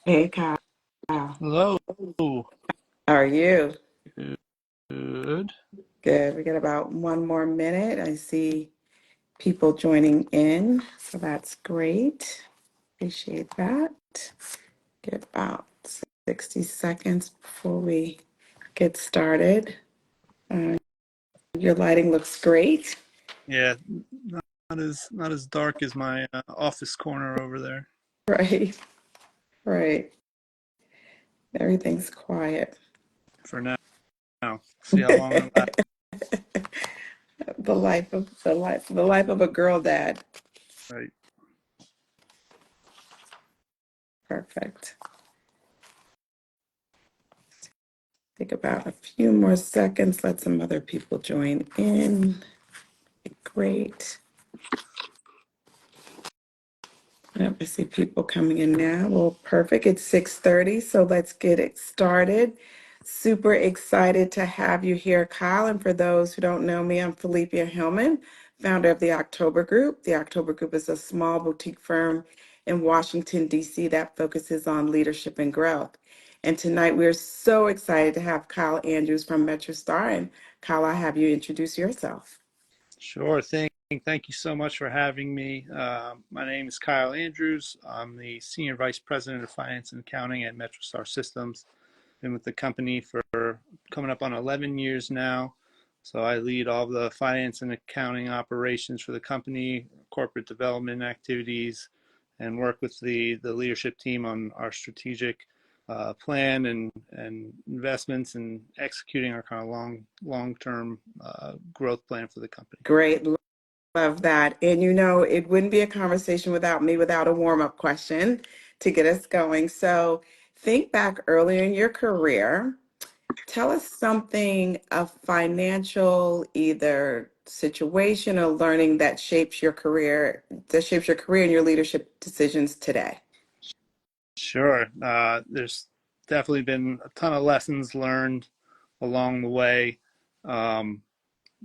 Hey, Kyle. How Hello. are you? Good. Good. We got about one more minute. I see people joining in, so that's great. Appreciate that. Get about 60 seconds before we get started. Uh, your lighting looks great. Yeah, not as dark as my office corner over there Right, right. Everything's quiet. for now. See how long it lasts. The life of a girl dad. Right. Perfect. Take about a few more seconds, let some other people join in. Great. Yep, I see people coming in now. Well, perfect. It's 6:30, so let's get it started. Super excited to have you here, Kyle. And for those who don't know me, I'm Felicia Hillman, founder of the October Group. The October Group is a small boutique firm in Washington, D.C. that focuses on leadership and growth. And tonight we're so excited to have Kyle Andrews from MetroStar. And Kyle, I'll have you introduce yourself. Sure thing. Thank you so much for having me. My name is Kyle Andrews. I'm the Senior Vice President of Finance and Accounting at MetroStar Systems. Been with the company for coming up on 11 years now. So I lead all the finance and accounting operations for the company, corporate development activities, and work with the leadership team on our strategic plan and investments and executing our kind of long-term growth plan for the company. Great. Love that. And it wouldn't be a conversation without me, without a warm-up question to get us going. So think back earlier in your career. Tell us something of financial, either situation or learning that shapes your career and your leadership decisions today. Sure. There's definitely been a ton of lessons learned along the way. Um,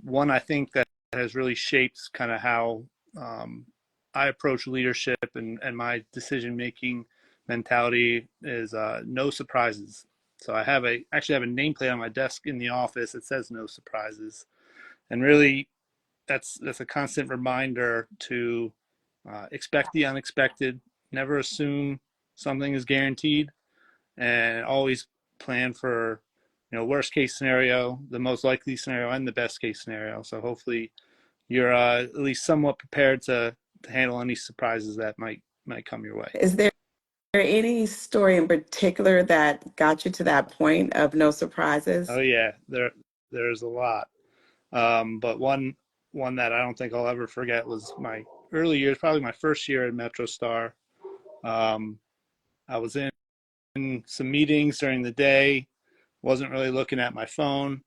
One I think that has really shaped kind of how um, I approach leadership and my decision making mentality is no surprises. So I actually have a nameplate on my desk in the office that says no surprises, and really that's a constant reminder to expect the unexpected, never assume something is guaranteed, and always plan for worst case scenario, the most likely scenario, and the best case scenario. So hopefully you're at least somewhat prepared to handle any surprises that might come your way. Is there any story in particular that got you to that point of no surprises? Oh yeah, there's a lot, but one that I don't think I'll ever forget was my early years, probably my first year at MetroStar. Um, I was in some meetings during the day, wasn't really looking at my phone.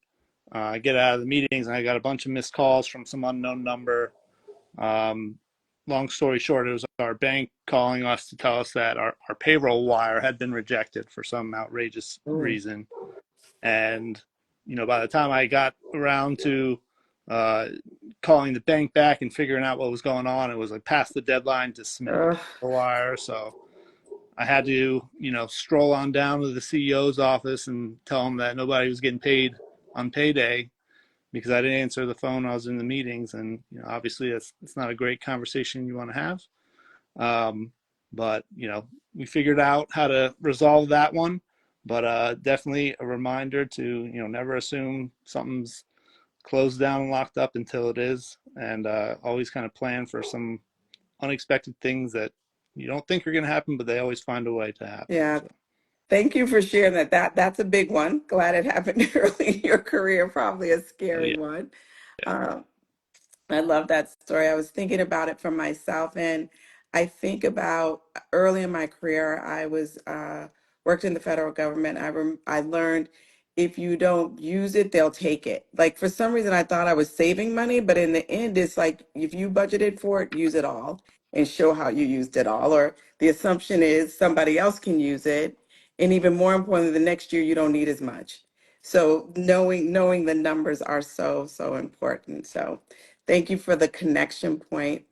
I get out of the meetings and I got a bunch of missed calls from some unknown number. Um, Long story short, it was our bank calling us to tell us that our payroll wire had been rejected for some outrageous Ooh. reason. And, by the time I got around to uh, calling the bank back and figuring out what was going on, it was like past the deadline to submit the Ugh. payroll wire. So I had to, stroll on down to the CEO's office and tell him that nobody was getting paid on payday because I didn't answer the phone. I was in the meetings, and obviously it's not a great conversation you want to have. Um, but we figured out how to resolve that one. But definitely a reminder to never assume something's closed down and locked up until it is, and always kind of plan for some unexpected things that you don't think are going to happen, but they always find a way to happen. Yeah. So Thank you for sharing that. That's a big one. Glad it happened early in your career, probably a oh scary yeah, one. Um, I love that story. I was thinking about it for myself, and I think about early in my career, I was worked in the federal government. I learned if you don't use it, they'll take it. Like for some reason, I thought I was saving money, but in the end, it's like if you budgeted for it, use it all and show how you used it all. Or the assumption is somebody else can use it, and even more importantly, the next year you don't need as much. So knowing the numbers are so important. So. Thank you for the connection point.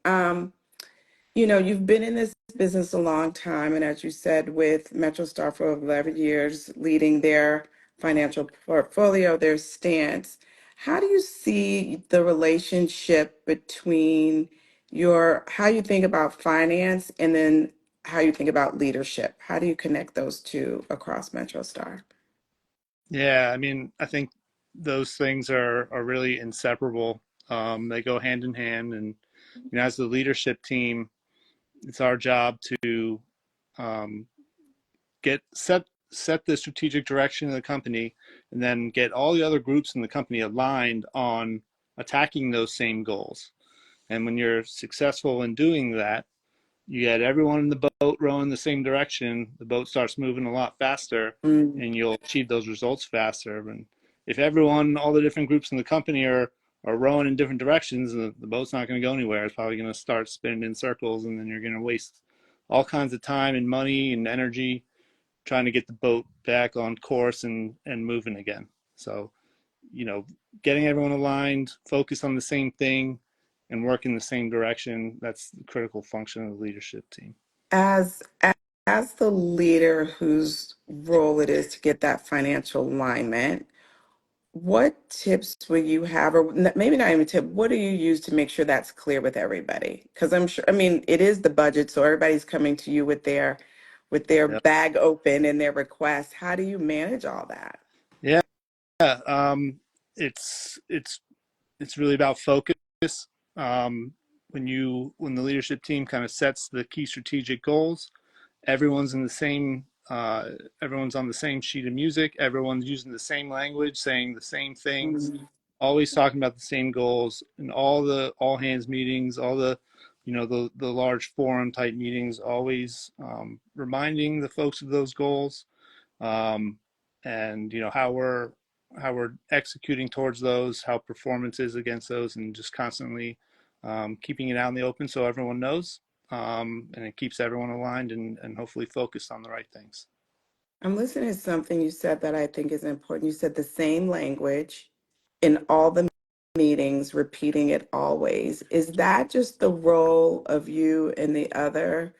You've been in this business a long time, and as you said, with MetroStar for 11 years, leading their financial portfolio, their stance. How do you see the relationship between how you think about finance and then how you think about leadership? How do you connect those two across MetroStar? Yeah, I mean, I think those things are really inseparable. They go hand in hand, and as the leadership team, it's our job to um, get set the strategic direction of the company, and then get all the other groups in the company aligned on attacking those same goals. And when you're successful in doing that, you get everyone in the boat rowing the same direction, the boat starts moving a lot faster, Mm, and you'll achieve those results faster. And if everyone, all the different groups in the company are rowing in different directions, the boat's not going to go anywhere. It's probably going to start spinning in circles, and then you're going to waste all kinds of time and money and energy trying to get the boat back on course and moving again. So, getting everyone aligned, focused on the same thing, and work in the same direction, that's the critical function of the leadership team. As as the leader whose role it is to get that financial alignment, what tips will you have, or maybe not even tip, what do you use to make sure that's clear with everybody? Because I'm sure, I mean, it is the budget, so everybody's coming to you with their Yeah. bag open and their requests. How do you manage all that? Yeah. It's it's really about focus. Um, when the leadership team kind of sets the key strategic goals, everyone's in the same everyone's on the same sheet of music, everyone's using the same language, saying the same things, Mm, always talking about the same goals, and all the all hands meetings, all the the large forum type meetings, always reminding the folks of those goals, um, and how we're executing towards those, how performance is against those, and just constantly keeping it out in the open so everyone knows, and it keeps everyone aligned and hopefully focused on the right things. I'm listening to something you said that I think is important. You said the same language in all the meetings, repeating it always. Is that just the role of you and the other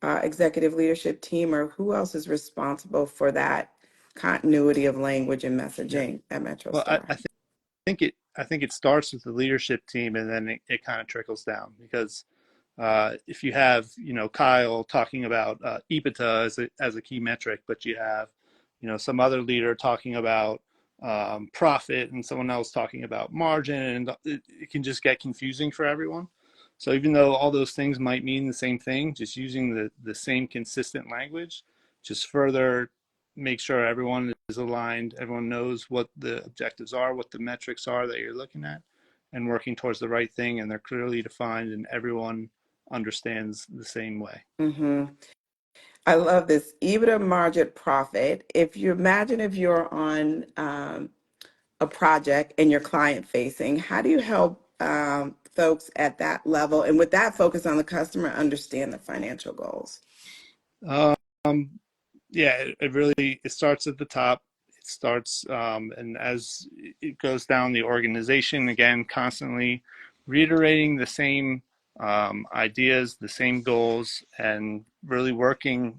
executive leadership team, or who else is responsible for that continuity of language and Yeah. messaging at Well, MetroStar? I think it starts with the leadership team, and then it kind of trickles down, because if you have Kyle talking about EBITDA as a key metric, but you have some other leader talking about profit, and someone else talking about margin, and it can just get confusing for everyone. So even though all those things might mean the same thing, just using the same consistent language just further make sure everyone is aligned, everyone knows what the objectives are, what the metrics are that you're looking at, and working towards the right thing, and they're clearly defined, and everyone understands the same way. Hmm. I love this EBITDA margin profit. If you're on a project and you're client facing, how do you help folks at that level and with that focus on the customer understand the financial goals? Um, yeah, it really it starts at the top. It starts and as it goes down the organization, again, constantly reiterating the same ideas, the same goals, and really working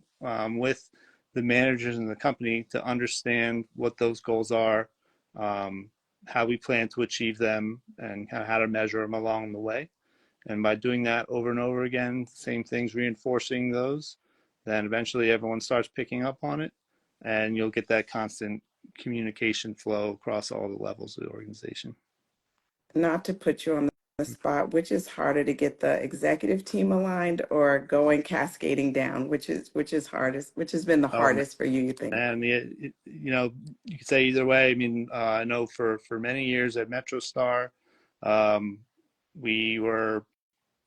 with the managers in the company to understand what those goals are, um, how we plan to achieve them, and kind of how to measure them along the way. And by doing that over and over again, same things, reinforcing those, then eventually everyone starts picking up on it, and you'll get that constant communication flow across all the levels of the organization. Not to put you on the spot, which is harder to get the executive team aligned or going cascading down, which is hardest, which has been the Oh hardest for you, you think? man, you could say either way. I mean, I know for many years at MetroStar, um, we were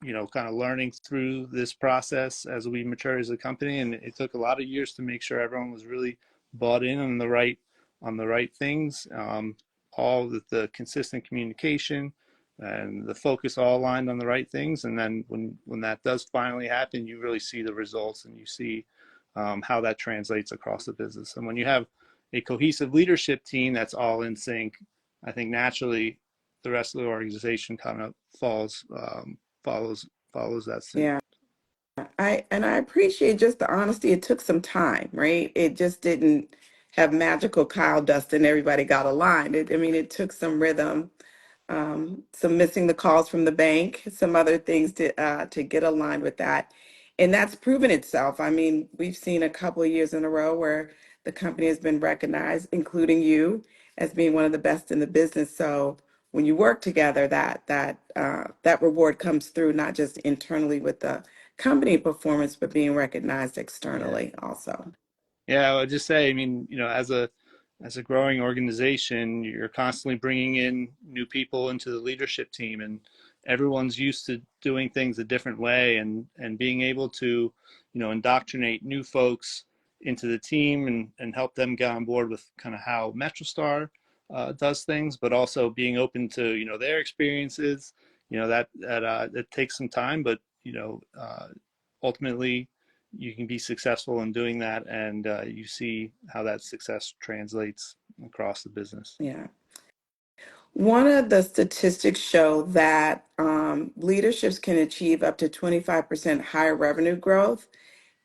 kind of learning through this process as we mature as a company. And it took a lot of years to make sure everyone was really bought in on the right things, all the consistent communication and the focus all aligned on the right things. And then when that does finally happen, you really see the results, and you see how that translates across the business. And when you have a cohesive leadership team that's all in sync, I think naturally the rest of the organization kind of follows follows that suit. Yeah. I appreciate just the honesty. It took some time, right? It just didn't have magical Kyle dust and everybody got aligned. I mean, it took some rhythm, some missing the calls from the bank, some other things to get aligned with that, and that's proven itself. I mean, we've seen a couple of years in a row where the company has been recognized, including you, as being one of the best in the business. So when you work together, that reward comes through not just internally with the company performance, but being recognized Yeah. externally also. Yeah, I would just say, I mean, as a growing organization, you're constantly bringing in new people into the leadership team, and everyone's used to doing things a different way, and being able to, indoctrinate new folks into the team and help them get on board with kind of how MetroStar does things, but also being open to, their experiences. That takes some time, but ultimately you can be successful in doing that, and you see how that success translates across the business. Yeah. One of the statistics show that leaderships can achieve up to 25% higher revenue growth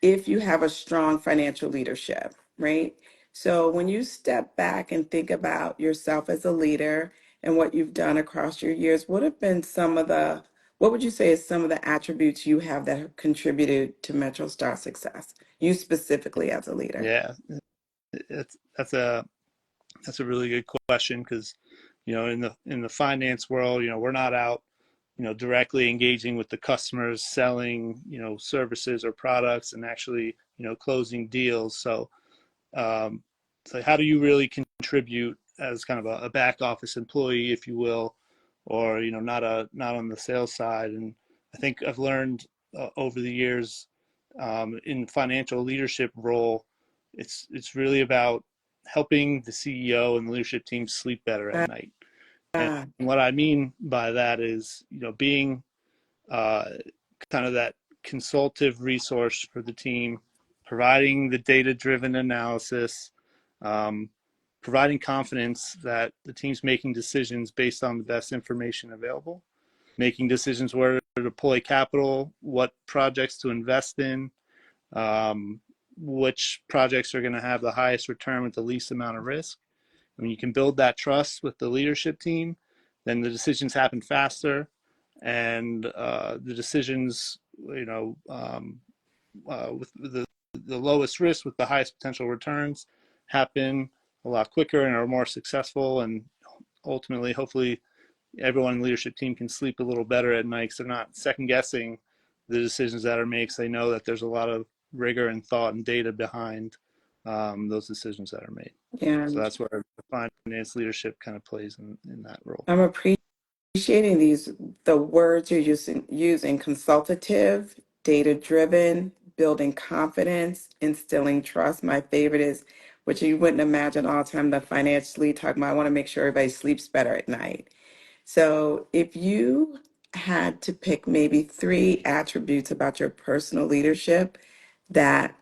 if you have a strong financial leadership, right? So when you step back and think about yourself as a leader and what you've done across your years, what would you say is some of the attributes you have that have contributed to MetroStar success? You specifically as a leader. Yeah, it's that's a really good question, because in the finance world, we're not out directly engaging with the customers, selling services or products, and actually closing deals. Um, so how do you really contribute as kind of a back office employee, if you will, or not on the sales side? And I think I've learned over the years, in financial leadership role, it's really about helping the CEO and the leadership team sleep better at night. And Ah, what I mean by that is, being uh, kind of that consultative resource for the team, providing the data driven analysis, um, providing confidence that the team's making decisions based on the best information available, making decisions where to deploy capital, what projects to invest in, um, which projects are going to have the highest return with the least amount of risk. When you can build that trust with the leadership team, then the decisions happen faster, and the decisions, with the lowest risk, with the highest potential returns, happen a lot quicker and are more successful. And ultimately, hopefully, everyone in the leadership team can sleep a little better at night, because they're not second guessing the decisions that are made, because they know that there's a lot of rigor and thought and data behind those decisions that are made. yeah. So that's where the finance leadership kind of plays in that role. I'm appreciating the words you're using consultative, data driven, building confidence, instilling trust. My favorite is, which you wouldn't imagine all the time, the financially talking about, I want to make sure everybody sleeps better at night. So if you had to pick maybe three attributes about your personal leadership that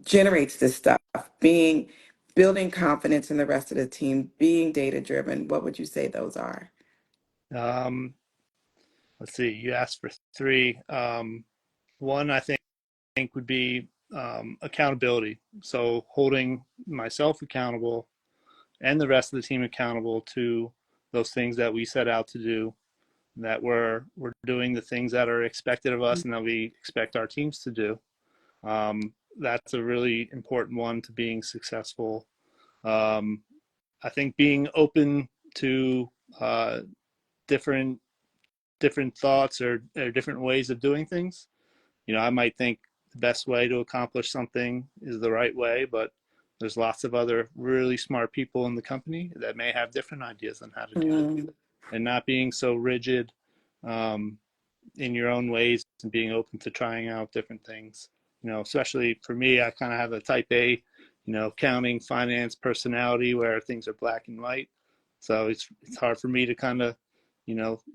generates this stuff, being building confidence in the rest of the team, being data driven, what would you say those are? Um, let's see, you asked for three. One, I think would be accountability. So holding myself accountable and the rest of the team accountable to those things that we set out to do, that we're doing the things that are expected of us and that we expect our teams to do. That's a really important one to being successful. Um, I think being open to different different thoughts, or different ways of doing things. I might think the best way to accomplish something is the right way, but there's lots of other really smart people in the company that may have different ideas on how to do it. Mm, And not being so rigid um, in your own ways, and being open to trying out different things. Especially for me, I kind of have a type A, accounting, finance personality, where things are black and white. So it's hard for me to kind of,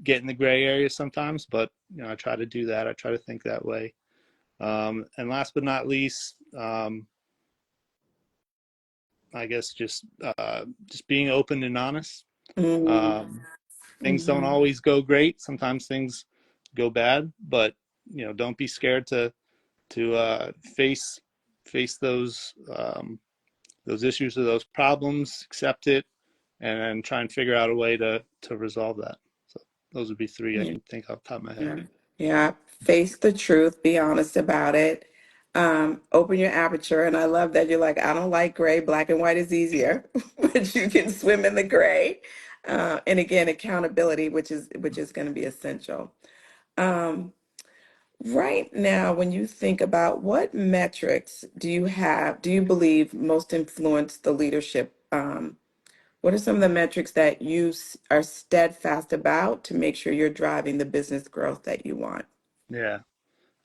get in the gray area sometimes, but I try to do that. I try to think that way. And last but not least, I guess just being open and honest. mm, Um, Things don't mhm. always go great. Sometimes things go bad, but don't be scared to to face those issues or those problems, accept it, and then try and figure out a way to resolve that. So those would be three I Yeah. can think off the top of my head. Yeah. Yeah. Face the truth, be honest about it. Open your aperture. And I love that you're like, I don't like gray, black and white is easier, but you can swim in the gray. And again, accountability, which is going to be essential. Um, right now, when you think about what metrics do you believe most influence the leadership? What are some of the metrics that are steadfast about to make sure you're driving the business growth that you want? Yeah.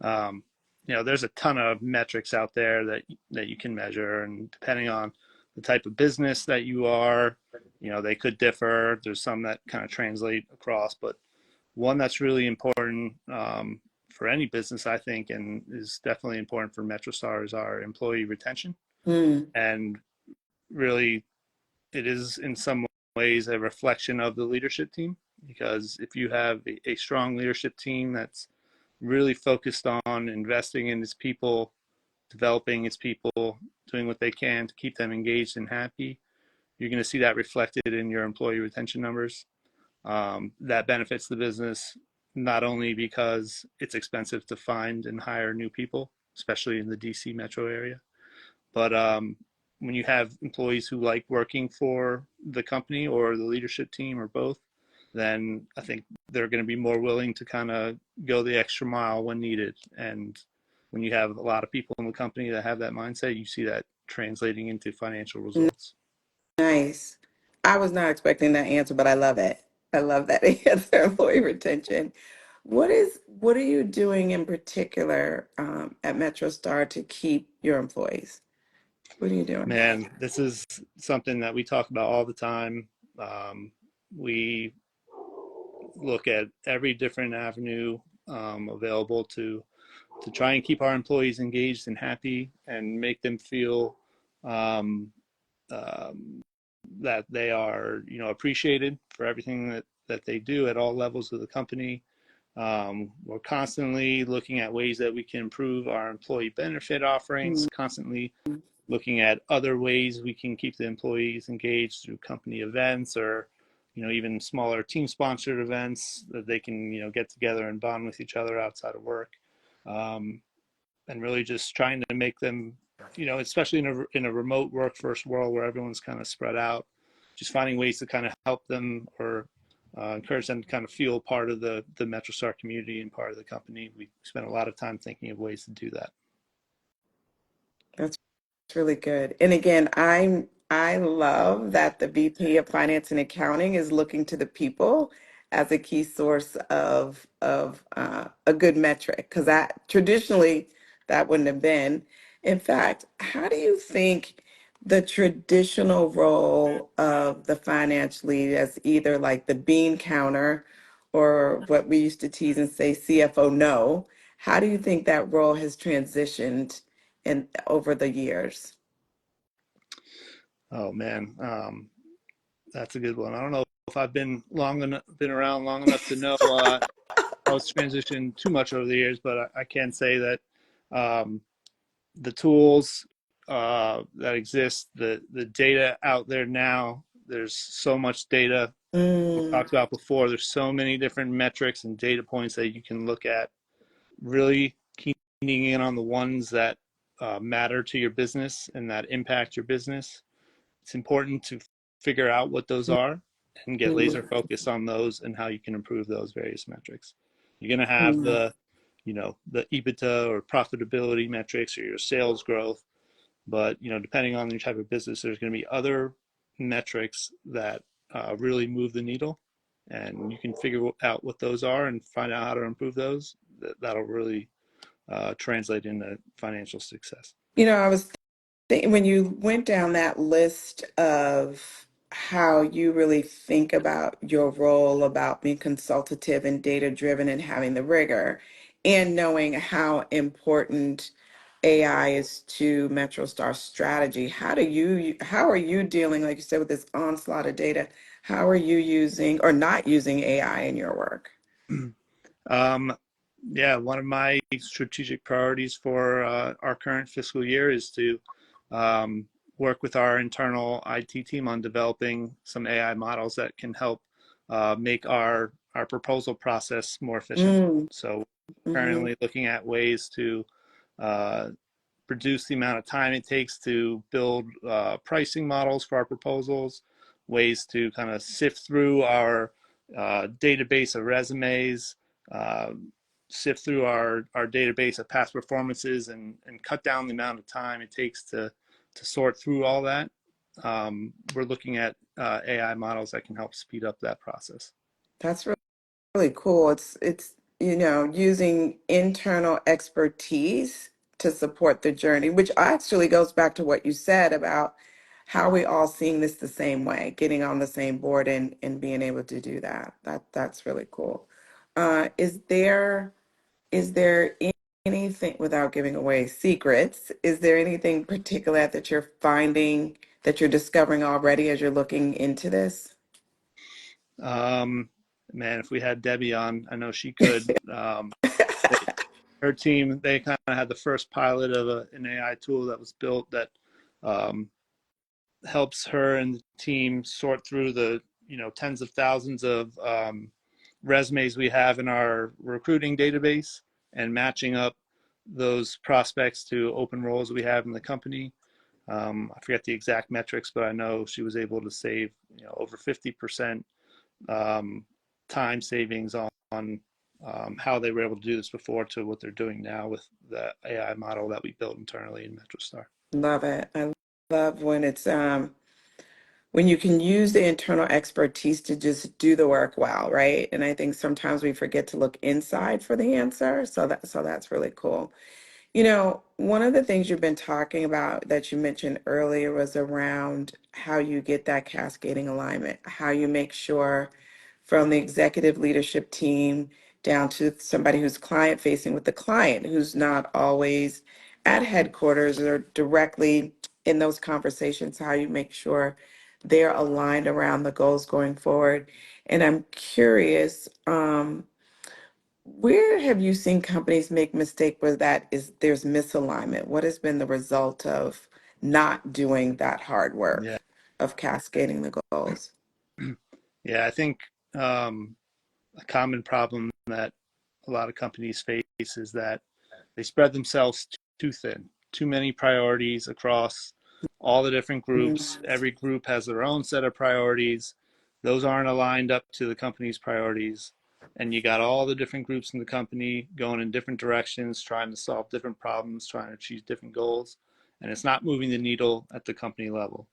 Um, there's a ton of metrics out there that you can measure, and depending on the type of business that you are, they could differ. There's some that kind of translate across, but one that's really important for any business, I think, and is definitely important for MetroStar is our employee retention. Mm, And really, it is in some ways a reflection of the leadership team, because if you have a strong leadership team that's really focused on investing in its people, developing its people, doing what they can to keep them engaged and happy, you're going to see that reflected in your employee retention numbers. That benefits the business not only because it's expensive to find and hire new people, especially in the DC metro area, but when you have employees who like working for the company or the leadership team or both, then I think they're going to be more willing to kind of go the extra mile when needed. And when you have a lot of people in the company that have that mindset, you see that translating into financial results. nice. I was not expecting that answer, but I love it. I love that answer, employee retention. What are you doing in particular at MetroStar to keep your employees? What are you doing? Man, this is something that we talk about all the time. We look at every different avenue available to try and keep our employees engaged and happy and make them feel um, um, that they are, appreciated for everything that they do at all levels of the company. We're constantly looking at ways that we can improve our employee benefit offerings, Mm, constantly looking at other ways we can keep the employees engaged through company events or even smaller team sponsored events that they can get together and bond with each other outside of work, um, and really just trying to make them, especially in a remote work first world where everyone's kind of spread out, just finding ways to kind of help them or encourage them to kind of feel part of the MetroStar community and part of the company. We spend a lot of time thinking of ways to do that. that's really good. And again, I love that the VP of Finance and Accounting is looking to the people as a key source of a good metric because that traditionally that wouldn't have been. In fact, how do you think the traditional role of the finance lead as either like the bean counter or what we used to tease and say CFO no, how do you think that role has transitioned in over the years? Oh man, that's a good one. I don't know if I've been around long enough to know how it's transitioned too much over the years, but I can say that um, the tools that exist, the data out there now, there's so much data we Mm, talked about before. There's so many different metrics and data points that you can look at. Really keying in on the ones that matter to your business and that impact your business. It's important to figure out what those are and get laser mm, focused on those and how you can improve those various metrics. You're going to have mm, the EBITDA or profitability metrics or your sales growth, but depending on your type of business, there's going to be other metrics that really move the needle, and you can figure out what those are and find out how to improve those. That'll really translate into financial success. I was thinking when you went down that list of how you really think about your role about being consultative and data driven and having the rigor and knowing how important AI is to MetroStar strategy. How are you dealing, like you said, with this onslaught of data? How are you using or not using AI in your work? um, Yeah, one of my strategic priorities for our current fiscal year is to um, work with our internal IT team on developing some AI models that can help make our proposal process more efficient. Mm, So hmm. currently looking at ways to uh, reduce the amount of time it takes to build pricing models for our proposals, ways to kind of sift through our database of resumes, uh, sift through our database of past performances, and cut down the amount of time it takes to sort through all that. We're looking at AI models that can help speed up that process. That's really cool. It's using internal expertise to support the journey, which actually goes back to what you said about how we all seeing this the same way, getting on the same board and being able to do that. That's really cool. Is there anything, without giving away secrets, is there anything particular that you're finding that you're discovering already as you're looking into this? Um, Man, if we had Debbie on, I know she could. Her team, they kind of had the first pilot of an AI tool that was built that um, helps her and the team sort through the tens of thousands of resumes we have in our recruiting database and matching up those prospects to open roles we have in the company. I forget the exact metrics, but I know she was able to save over 50% um, time savings on how they were able to do this before to what they're doing now with the AI model that we built internally in MetroStar. Love it. I love when you can use the internal expertise to just do the work well, right? And I think sometimes we forget to look inside for the answer. So that's really cool. One of the things you've been talking about that you mentioned earlier was around how you get that cascading alignment, how you make sure from the executive leadership team down to somebody who's client facing with the client, who's not always at headquarters or directly in those conversations, how you make sure they're aligned around the goals going forward. And I'm curious, where have you seen companies make mistake where there's misalignment? What has been the result of not doing that hard Yeah. work of cascading the goals? Yeah, I think um, a common problem that a lot of companies face is that they spread themselves too thin, too many priorities across all the different groups. Mhm. Every group has their own set of priorities. Those aren't aligned up to the company's priorities. And you got all the different groups in the company going in different directions, trying to solve different problems, trying to achieve different goals. And it's not moving the needle at the company level.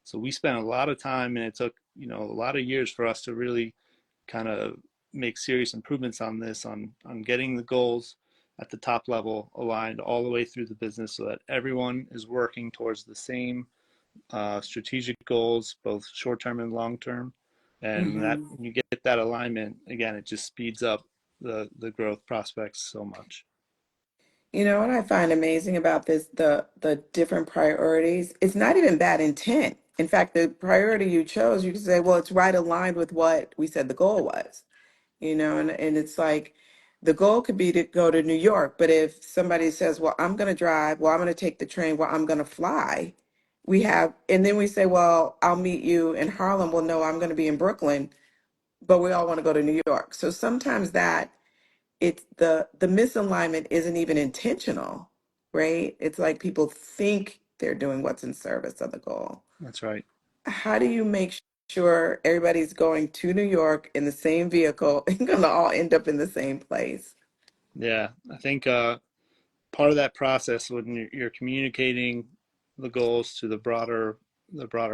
So we spent a lot of time, and it took, a lot of years for us to really kind of make serious improvements on this, on getting the goals at the top level aligned all the way through the business so that everyone is working towards the same strategic goals, both short term and long term. And that Mhm. when you get that alignment, again, it just speeds up the growth prospects so much. What I find amazing about this, the different priorities, it's not even bad intent. In fact, the priority you chose, you can say, well, it's right aligned with what we said the goal was. And it's like the goal could be to go to New York, but if somebody says, well, I'm going to drive, well, I'm going to take the train, well, I'm going to fly, and then we say, well, I'll meet you in Harlem. Well, no, I'm going to be in Brooklyn, but we all want to go to New York. So sometimes it's the misalignment isn't even intentional, right? It's like people think they're doing what's in service of the goal. That's right. How do you make sure everybody's going to New York in the same vehicle and going to all end up in the same place? Yeah, I think part of that process when you're communicating the goals to the broader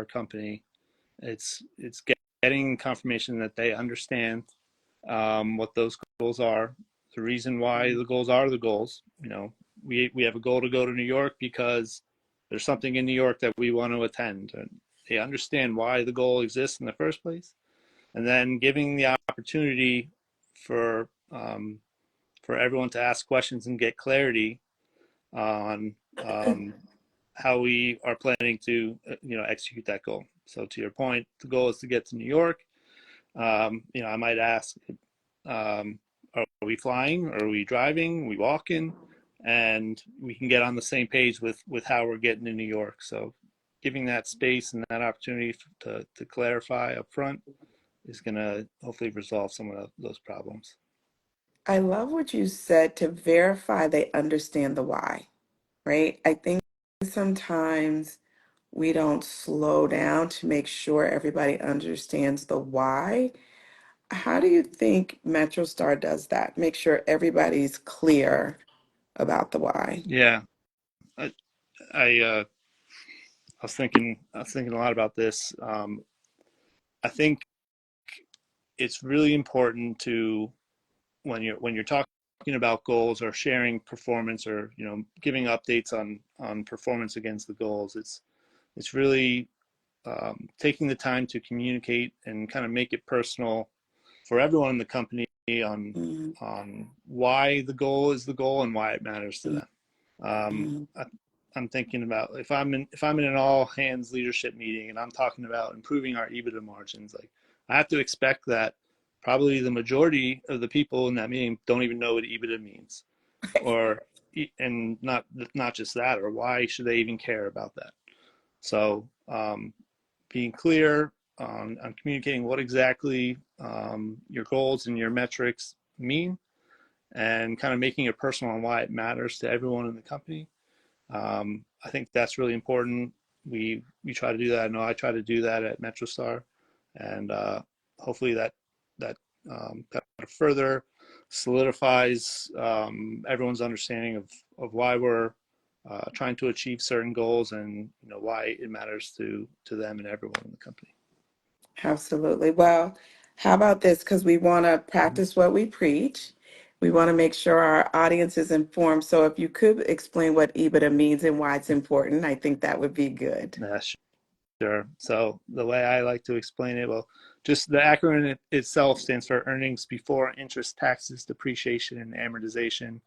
company, it's getting confirmation that they understand what those goals are, the reason why the goals are the goals. We have a goal to go to New York because there's something in New York that we want to attend, and they understand why the goal exists in the first place, and then giving the opportunity for for everyone to ask questions and get clarity on how we are planning to execute that goal. So to your point, the goal is to get to New York. I might ask, are we we flying? Are we driving? Are we walking? And we can get on the same page with how we're getting to New York. So giving that space and that opportunity to clarify up front is going to hopefully resolve some of those problems. I love what you said to verify they understand the why, right? I think sometimes we don't slow down to make sure everybody understands the why. How do you think MetroStar does that? Make sure everybody's clear about the why. Yeah, I, I was thinking a lot about this. I think it's really important to when you're talking about goals or sharing performance or giving updates on performance against the goals. It's really taking the time to communicate and kind of make it personal for everyone in the company on Mhm, on why the goal is the goal and why it matters to them. mhm. I, I'm thinking about if I'm in an all hands leadership meeting and I'm talking about improving our EBITDA margins, like I have to expect that probably the majority of the people in that meeting don't even know what EBITDA means, or and not just that, or why should they even care about that? So being clear on communicating what exactly your goals and your metrics mean, and kind of making it personal on why it matters to everyone in the company. I think that's really important. We try to do that. I know I try to do that at MetroStar, and hopefully that kind of further solidifies everyone's understanding of why we're trying to achieve certain goals, and why it matters to them and everyone in the company. Absolutely. Well, how about this? Because we want to practice what we preach. We want to make sure our audience is informed. So if you could explain what EBITDA means and why it's important, I think that would be good. Yeah, sure. So the way I like to explain it, well, just the acronym itself stands for earnings before interest, taxes, depreciation, and amortization.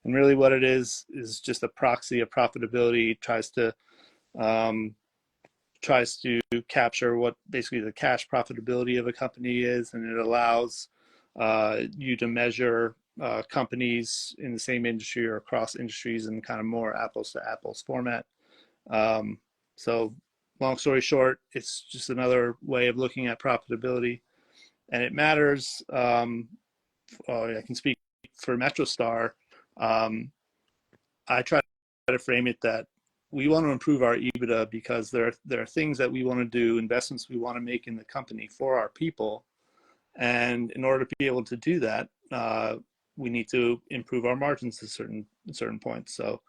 And really what it is just a proxy of profitability, um, tries to capture what basically the cash profitability of a company is, and it allows you to measure companies in the same industry or across industries in kind of more apples to apples format. Um, so long story short, it's just another way of looking at profitability, and it matters. I can speak for MetroStar. Um, I try to frame it that we want to improve our EBITDA because there are things that we want to do, investments we want to make in the company for our people, and in order to be able to do that, we need to improve our margins to certain points. So,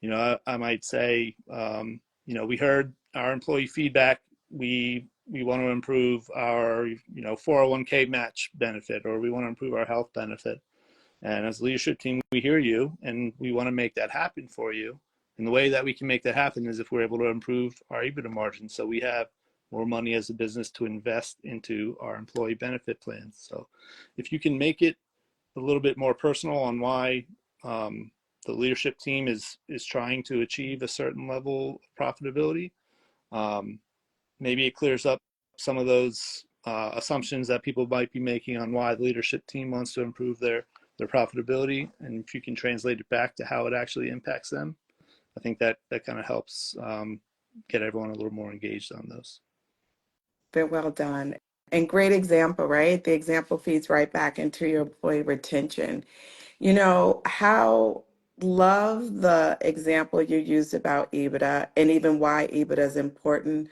I might say, we heard our employee feedback. We want to improve our 401k match benefit, or we want to improve our health benefit. And as a leadership team, we hear you and we want to make that happen for you. And the way that we can make that happen is if we're able to improve our EBITDA margin. So we have more money as a business to invest into our employee benefit plans. So if you can make it a little bit more personal on why the leadership team is trying to achieve a certain level of profitability, um, maybe it clears up some of those assumptions that people might be making on why the leadership team wants to improve their profitability. And if you can translate it back to how it actually impacts them, I think that kind of helps get everyone a little more engaged on those. Very well done. And great example, right? The example feeds right back into your employee retention. How love the example you used about EBITDA and even why EBITDA is important.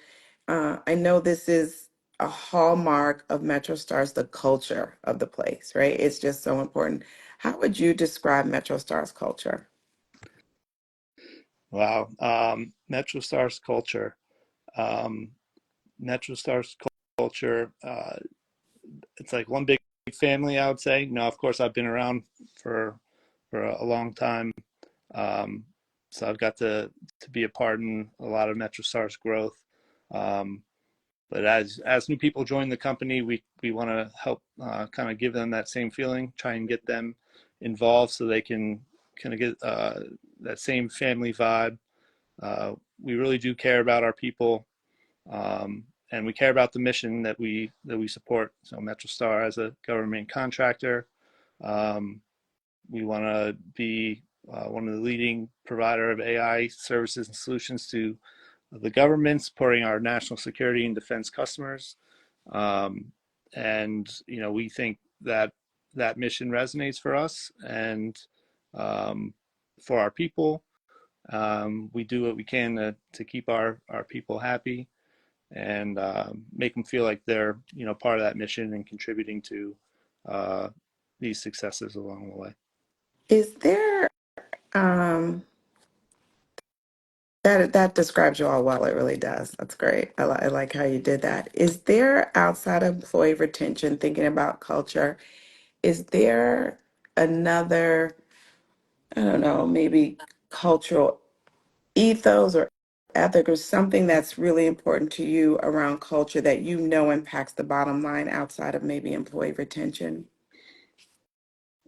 I know this is a hallmark of MetroStars, the culture of the place, right? It's just so important. How would you describe MetroStars culture? Wow. MetroStars culture. Um, MetroStars culture. It's like one big family, I would say. Of course, I've been around for a long time, um, so I've got to be a part in a lot of MetroStar's growth. Um, but as new people join the company, we want to help kind of give them that same feeling, try and get them involved so they can kind of get that same family vibe. We really do care about our people, and we care about the mission that we support. So MetroStar as a government contractor, um, We want to be one of the leading provider of AI services and solutions to the government, supporting our national security and defense customers. And we think that that mission resonates for us and for our people. We do what we can to keep our people happy and make them feel like they're part of that mission and contributing to uh, these successes along the way. Is there um that describes you all well, it really does. That's great. I like how you did that. Is there outside of employee retention, thinking about culture, is there another, I don't know, maybe cultural ethos or ethic or something that's really important to you around culture that you know impacts the bottom line outside of maybe employee retention?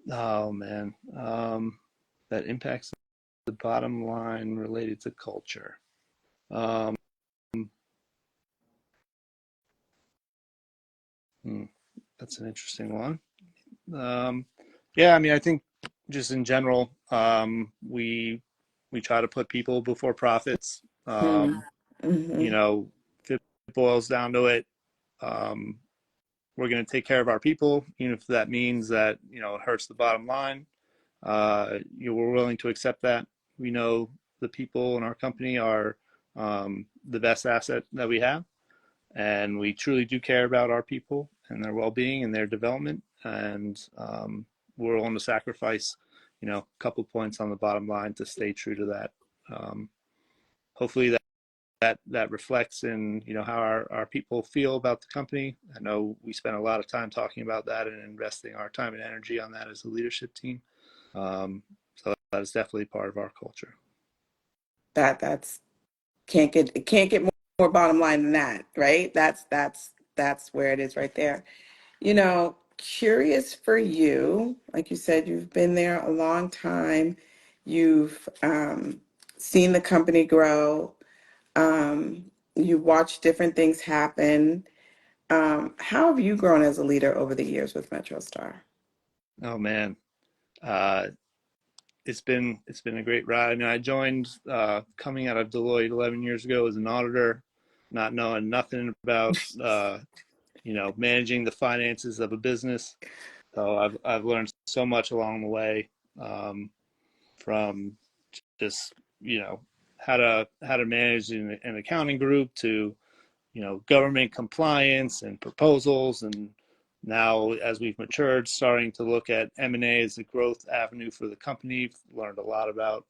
Oh man, that impacts the bottom line related to culture. Um, hmm, that's an interesting one. Um, yeah, I mean, I think just in general, we try to put people before profits. Mm, hmm. If it boils down to it, um, we're going to take care of our people, even if that means that it hurts the bottom line. We're willing to accept that. We know the people in our company are the best asset that we have, and we truly do care about our people and their well-being and their development. And we're willing to sacrifice, a couple points on the bottom line to stay true to that. Hopefully that reflects in how our people feel about the company. I know we spend a lot of time talking about that and investing our time and energy on that as a leadership team. So that is definitely part of our culture. That's can't get more bottom line than that, right? That's where it is right there. Curious for you, like you said, you've been there a long time. You've seen the company grow. You've watched different things happen. How have you grown as a leader over the years with MetroStar? Oh man, uh, it's been a great ride. I mean, I joined coming out of Deloitte 11 years ago as an auditor, not knowing nothing about managing the finances of a business. So I've learned so much along the way, from just how to manage an accounting group to government compliance and proposals. And now as we've matured, starting to look at M&A as a growth avenue for the company. Learned a lot about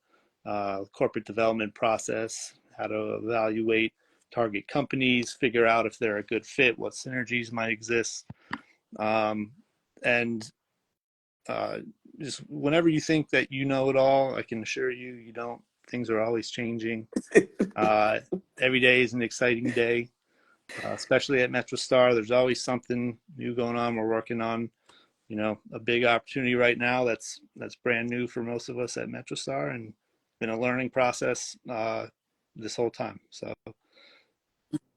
corporate development process, how to evaluate target companies, figure out if they're a good fit, what synergies might exist. Um, and uh, just whenever you think that you know it all, I can assure you, you don't. Things are always changing. Uh, every day is an exciting day, especially at MetroStar. There's always something new going on. We're working on, a big opportunity right now that's brand new for most of us at MetroStar, and been a learning process this whole time. So,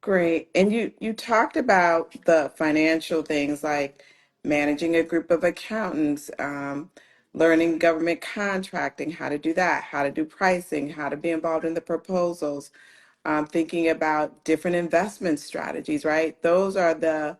Great. And you talked about the financial things like managing a group of accountants, learning government contracting, how to do that, how to do pricing, how to be involved in the proposals, thinking about different investment strategies, right? Those are the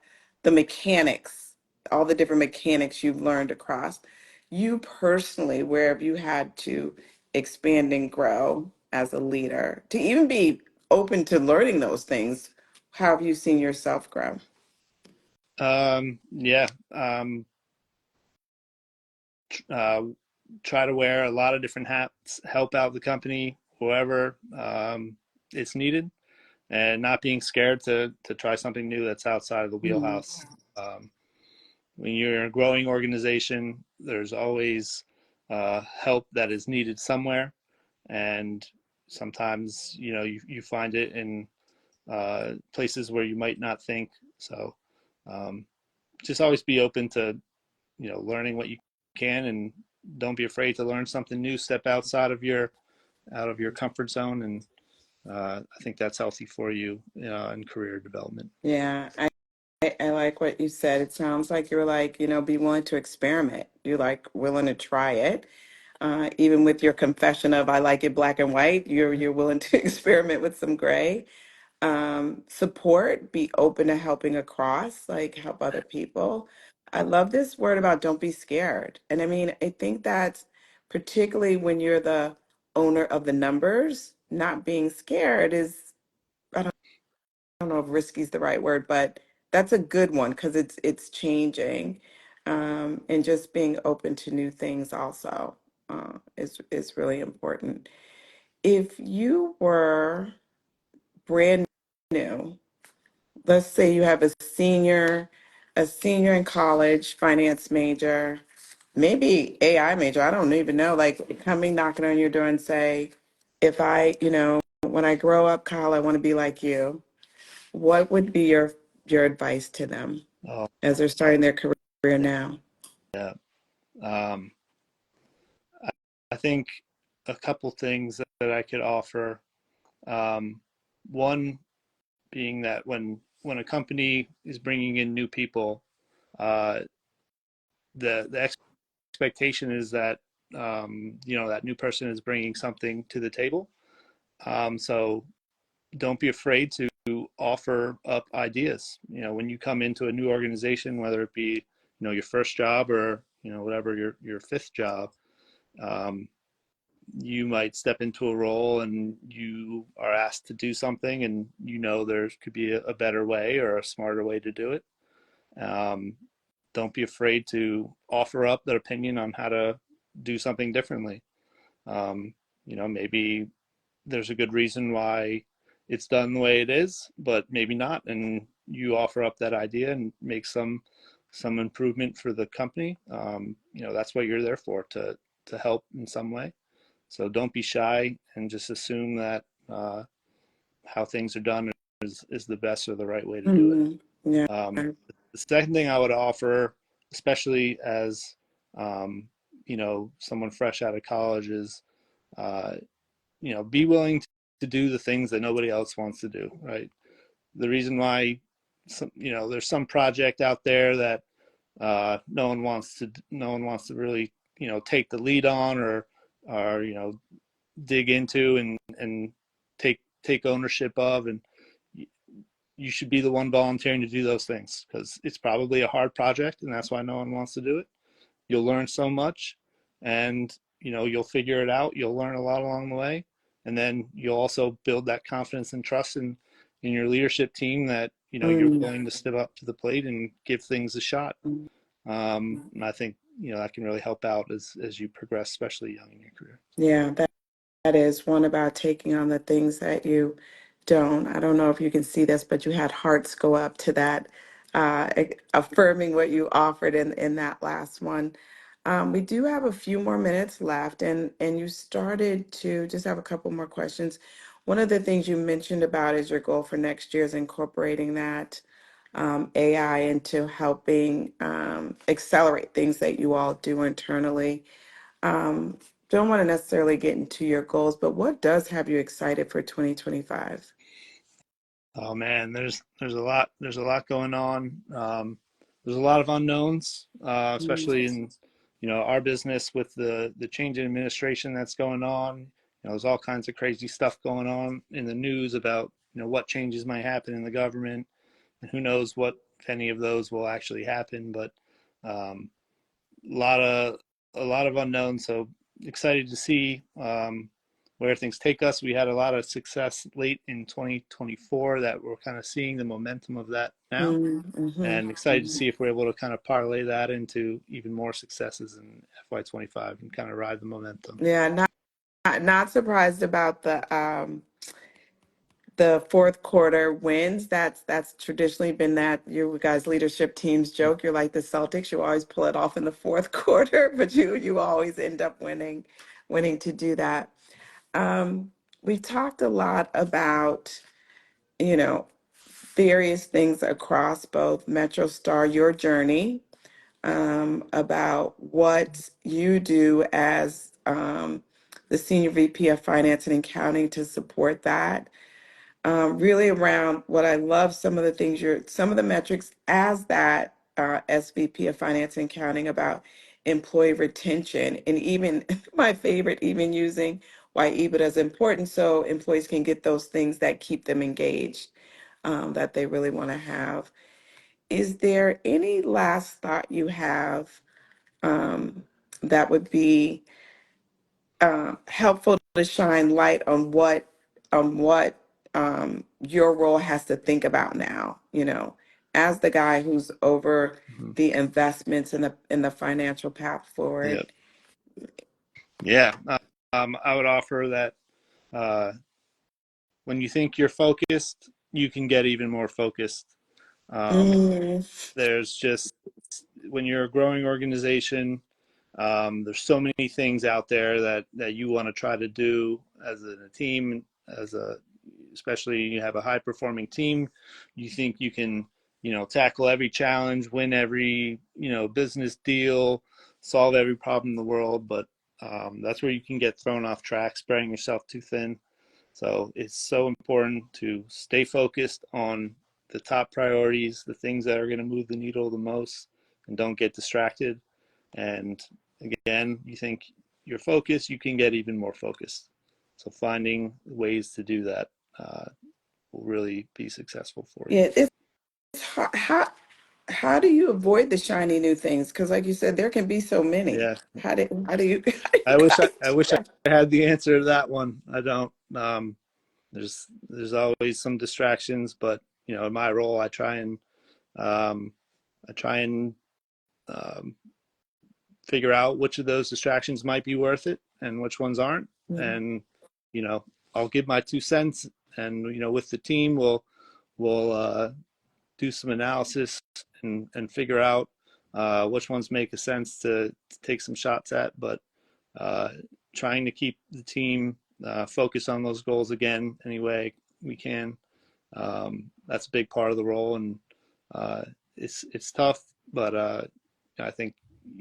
mechanics, all the different mechanics you've learned across. You personally, where have you had to expand and grow as a leader to even be open to learning those things? How have you seen yourself grow? yeah, uh, try to wear a lot of different hats, help out the company, whoever it's needed, and not being scared to try something new that's outside of the Mm, wheelhouse. Um, when you're a growing organization, there's always help that is needed somewhere, and sometimes you find it in places where you might not think. So um, just always be open to learning what you can, and don't be afraid to learn something new. Step out of your comfort zone, and I think that's healthy for you in career development. yeah, I like what you said. It sounds like you're like, be willing to experiment. You're like willing to try it. Even with your confession of I like it black and white, you're willing to experiment with some gray. Support, be open to helping across, like help other people. I love this word about don't be scared. And I mean, I think that particularly when you're the owner of the numbers, not being scared is, I don't know if risky is the right word, but that's a good one because it's changing, and just being open to new things also is really important. If you were brand new, let's say you have a senior in college, finance major, maybe AI major, I don't even know, like coming knocking on your door and say, if when I grow up, Kyle, I want to be like you. What would be your advice to them Oh, as they're starting their career now? yeah. Um, I, I think a couple things that I could offer. One being that when a company is bringing in new people, uh, the expectation is that that new person is bringing something to the table. So don't be afraid to offer up ideas. When you come into a new organization, whether it be your first job or whatever your fifth job, um, you might step into a role and you are asked to do something, and there could be a better way or a smarter way to do it. Um, don't be afraid to offer up their opinion on how to do something differently. Maybe there's a good reason why it's done the way it is, but maybe not. And you offer up that idea and make some improvement for the company. That's what you're there for, to help in some way. So don't be shy and just assume that how things are done is the best or the right way to do it. Hmm. Yeah. The second thing I would offer, especially as someone fresh out of college, is uh, be willing to do the things that nobody else wants to do. Right. The reason why there's some project out there that no one wants to really take the lead on or dig into and take ownership of, and you should be the one volunteering to do those things because it's probably a hard project and that's why no one wants to do it. You'll learn so much, and you'll figure it out. You'll learn a lot along the way, and then you'll also build that confidence and trust in your leadership team that you're Mm. willing to step up to the plate and give things a shot. And I think that can really help out as you progress, especially young in your career. Yeah, that is one about taking on the things that you don't. I don't know if you can see this, but you had hearts go up to that, affirming what you offered in that last one. We do have a few more minutes left, and you started to just have a couple more questions. One of the things you mentioned about is your goal for next year is incorporating that AI into helping accelerate things that you all do internally. Um, don't want to necessarily get into your goals, but what does have you excited for 2025? Oh man, there's a lot going on. There's a lot of unknowns, especially Mm. in our business with the change in administration that's going on. There's all kinds of crazy stuff going on in the news about what changes might happen in the government, and who knows what if any of those will actually happen. But um, a lot of unknowns. So excited to see where things take us. We had a lot of success late in 2024 that we're kind of seeing the momentum of that now, Mm-hmm. and excited to see if we're able to kind of parlay that into even more successes in FY25 and kind of ride the momentum. Yeah, not surprised about the fourth quarter wins. That's traditionally been that you guys leadership teams joke. You're like the Celtics. You always pull it off in the fourth quarter, but you always end up winning to do that. We've talked a lot about, you know, various things across both MetroStar, your journey, about what you do as the Senior VP of Finance and Accounting to support that. really around what I love, some of the things some of the metrics as that SVP of Finance and Accounting about employee retention, and even my favorite, even using why EBITDA is important so employees can get those things that keep them engaged, that they really want to have. Is there any last thought you have um, that would be helpful to shine light on what your role has to think about now, as the guy who's over Mhm. the investments in the financial path Yeah. forward? Yeah. I would offer that uh, when you think you're focused, you can get even more focused. Um, Mm, there's just, when you're a growing organization, there's so many things out there that you want to try to do as a team, especially you have a high performing team. You think you can, tackle every challenge, win every, business deal, solve every problem in the world. But that's where you can get thrown off track, spreading yourself too thin. So it's so important to stay focused on the top priorities, the things that are going to move the needle the most, and don't get distracted. And again, you think you're focused, you can get even more focused. So finding ways to do that uh, will really be successful for you. yeah, how do you avoid the shiny new things? Because, like you said, there can be so many. Yeah, How do you how do you I wish I, guys I do wish I that? had the answer to that one. I don't. There's always some distractions, but in my role, um, I try and um, figure out which of those distractions might be worth it and which ones aren't. Mm. And you know, I'll give my 2 cents, and with the team, we'll do some analysis and figure out which ones make a sense to take some shots at. But uh, trying to keep the team focused on those goals again any way we can. That's a big part of the role, and uh, it's tough, but I think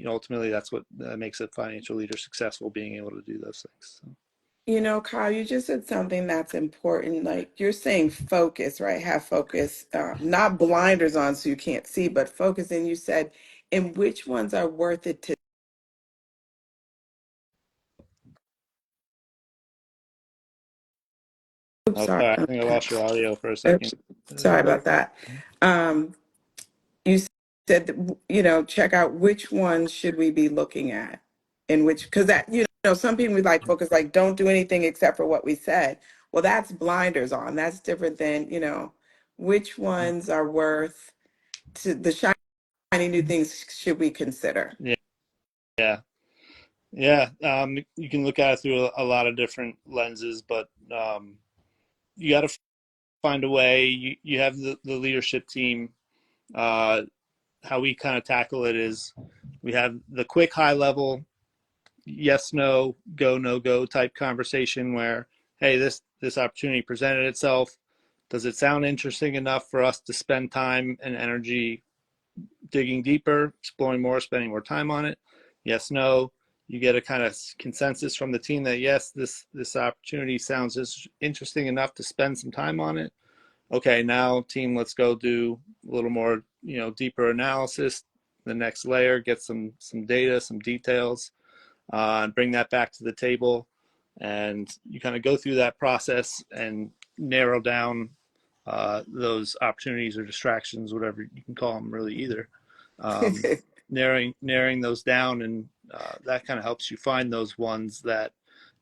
ultimately that's what makes a financial leader successful, being able to do those things. So, Kyle, you just said something that's important. Like you're saying focus, right? Have focus, not blinders on so you can't see, but focus. And you said, and which ones are worth it to, oops, oh, sorry, sorry, I think I lost your audio for a second. oops, sorry about that. Um, you said, that, check out which ones should we be looking at and which, because that, some people we like focus, like don't do anything except for what we said. Well, that's blinders on. That's different than, which ones are worth to the shiny new things should we consider? Yeah, yeah, yeah. You can look at it through a lot of different lenses, but you got to find a way. You have the leadership team. How we kind of tackle it is we have the quick high level yes no go no go type conversation where, hey, this opportunity presented itself. Does it sound interesting enough for us to spend time and energy digging deeper, exploring more, spending more time on it? Yes, no. You get a kind of consensus from the team that yes, this opportunity sounds interesting enough to spend some time on it. Okay, now team, let's go do a little more, deeper analysis, the next layer, get some data, some details, and bring that back to the table. And you kind of go through that process and narrow down those opportunities or distractions, whatever you can call them, really either. Um, narrowing those down, and that kind of helps you find those ones that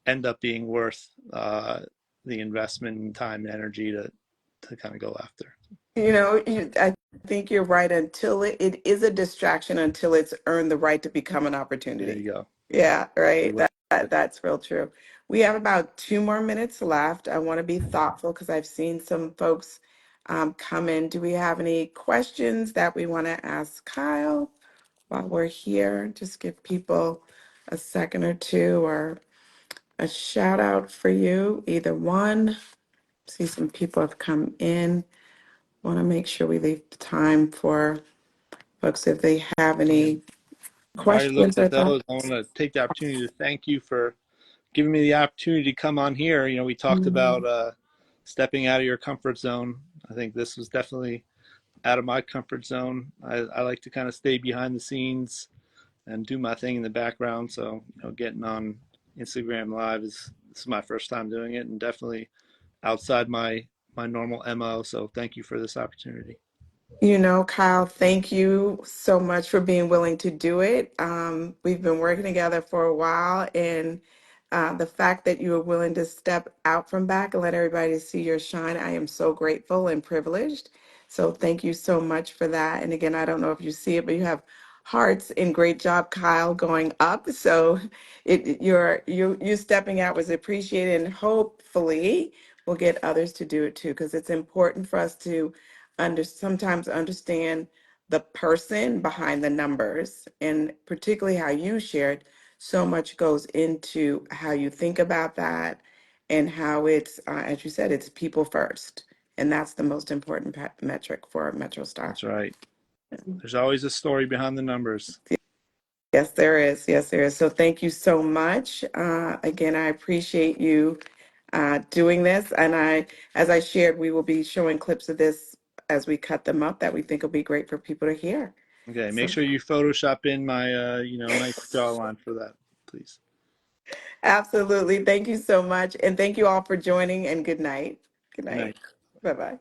end up being worth the investment in time and energy to kind of go after. I think you're right until it is a distraction until it's earned the right to become an There opportunity. you go. Yeah, right. Absolutely. That's real true. We have about 2 more minutes left. I want to be thoughtful because I've seen some folks come in. Do we have any questions that we want to ask Kyle while we're here? Just give people a second or two or a shout out for you, either one. See some people have come in. Want to make sure we leave time for folks if they have And any while you're questions looking or at those, I want thoughts. to take the opportunity to thank you for giving me the opportunity to come on here. We talked Mhm. about stepping out of your comfort zone. I think this was definitely out of my comfort zone. I like to kind of stay behind the scenes and do my thing in the background. So, getting on Instagram Live this is my first time doing it, and definitely outside my normal MO. So, thank you for this opportunity. Kyle, thank you so much for being willing to do it. We've been working together for a while, and the fact that you were willing to step out from back and let everybody see your shine, I am so grateful and privileged. So thank you so much for that. And again, I don't know if you see it, but you have hearts, and great job, Kyle, going up. So you stepping out was appreciated, and hopefully we'll get others to do it too, because it's important for us to sometimes understand the person behind the numbers, and particularly how you shared, so much goes into how you think about that, and how it's as you said, it's people first, and that's the most important metric for MetroStar. That's right. There's always a story behind the numbers. Yes, there is. Yes, there is. So thank you so much. Again, I appreciate you doing this. And as I shared, we will be showing clips of this as we cut them up that we think will be great for people to hear. Okay, make So sure you Photoshop in my nice jawline for that, please. absolutely. Thank you so much. And thank you all for joining, and good night. Good Good night. night. Bye-bye.